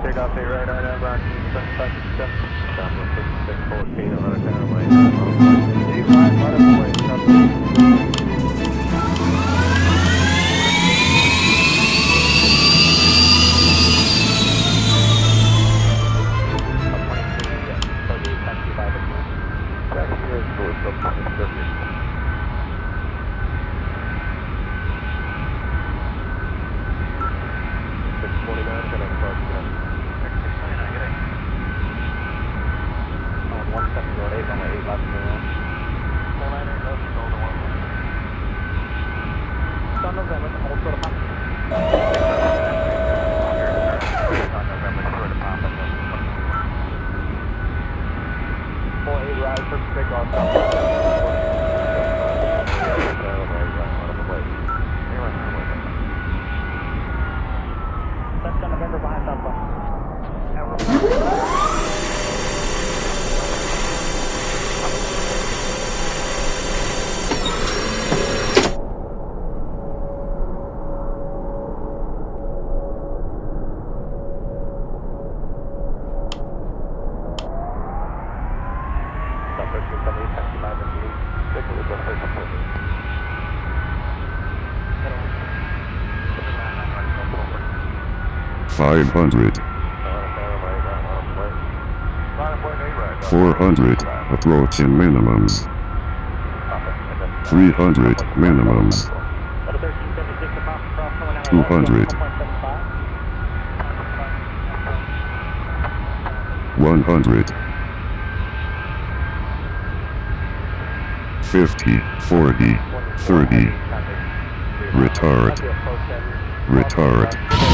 Take off a radar now on B757. Download 6614 on a Airline. 8 line, right of way. Taxi is for submarine service. $500. 400, approaching minimums. 300, minimums. 200. 100. 50, 40, 30. Retard. Retard.